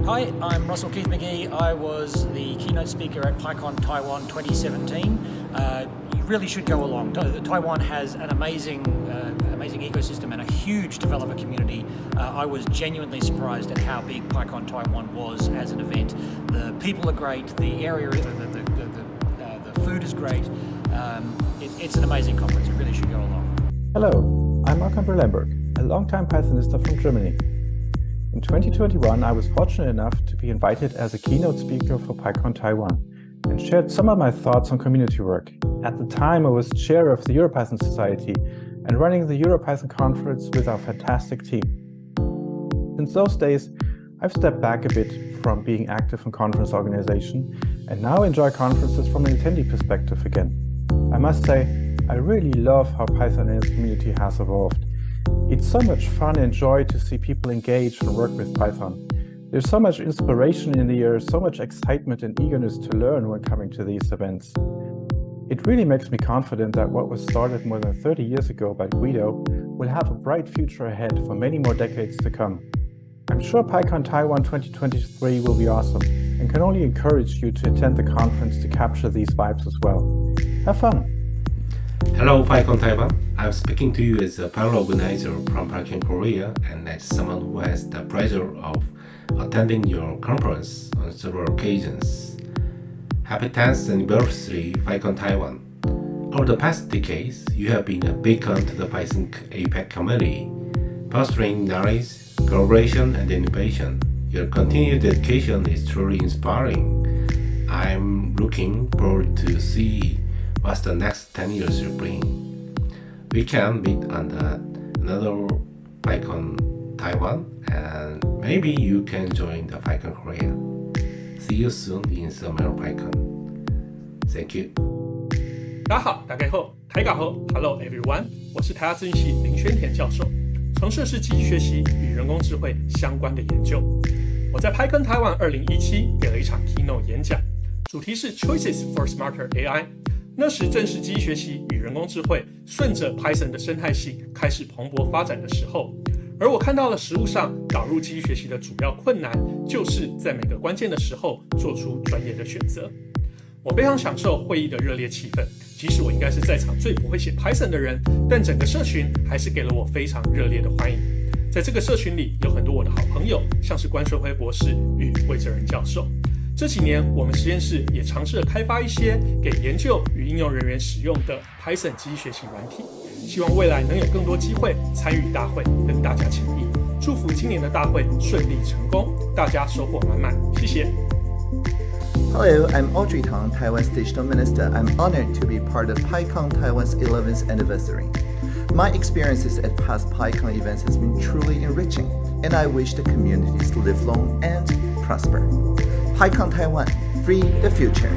Hi, I'm Russell Keith-Magee. I was the keynote speaker at PyCon Taiwan 2017. You really should go along. Taiwan has an amazing ecosystem and a huge developer community. I was genuinely surprised at how big PyCon Taiwan was as an event. The people are great. The area, the food is great. It's an amazing conference. You really should go along. Hello, I'm Marc-André Lemburg, a longtime Pythonista from Germany. In 2021, I was fortunate enough to be invited as a keynote speaker for PyCon Taiwan and shared some of my thoughts on community work. At the time, I was chair of the EuroPython Society and running the EuroPython conference with our fantastic team. Since those days, I've stepped back a bit from being active in conference organization and now enjoy conferences from an attendee perspective again. I must say, I really love how Python and its community has evolved. It's so much fun and joy to see people engage and work with Python. There's so much inspiration in the air, so much excitement and eagerness to learn when coming to these events. It really makes me confident that what was started more than 30 years ago by Guido will have a bright future ahead for many more decades to come. I'm sure PyCon Taiwan 2023 will be awesome and can only encourage you to attend the conference to capture these vibes as well. Have fun! Hello, PyCon Taiwan. I'm speaking to you as a panel organizer from PyCon Korea and as someone who has the pleasure of attending your conference on several occasions. Happy 10th anniversary, PyCon Taiwan. Over the past decades, you have been a beacon to the Python APAC community, fostering knowledge, collaboration, and innovation. Your continued dedication is truly inspiring. I'm looking forward to see what the next 10 years will bring. We can meet on another PyCon Taiwan, and maybe you can join the PyCon Korea. See you soon in Summer PyCon. Thank you. 大家好，大家好，台港好 ，Hello everyone， 我是台大资讯系林轩田教授，从事的是机器学习与人工智慧相关的研究。我在 PyCon Taiwan 2017给了一场 Keynote 演讲，主题是 Choices for Smarter AI。那时正是机器学习与人工智慧顺着 Python 的生态系开始蓬勃发展的时候，而我看到了实务上导入机器学习的主要困难，就是在每个关键的时候做出专业的选择。我非常享受会议的热烈气氛，即使我应该是在场最不会写 Python 的人，但整个社群还是给了我非常热烈的欢迎。在这个社群里，有很多我的好朋友，像是关顺辉博士与魏哲仁教授。这几年，我们实验室也尝试了开发一些给研究与应用人员使用的 Python 机器学习软体，希望未来能有更多机会参与大会，跟大家请益。祝福今年的大会顺利成功，大家收获满满，谢谢。Hello, I'm Andrey Tang, Taiwan's Digital Minister. I'm honored to be part of PyCon Taiwan's 11th anniversary. My experiences at past PyCon events has been truly enriching, and I wish the communities live long and prosper. PyCon Taiwan, free the future.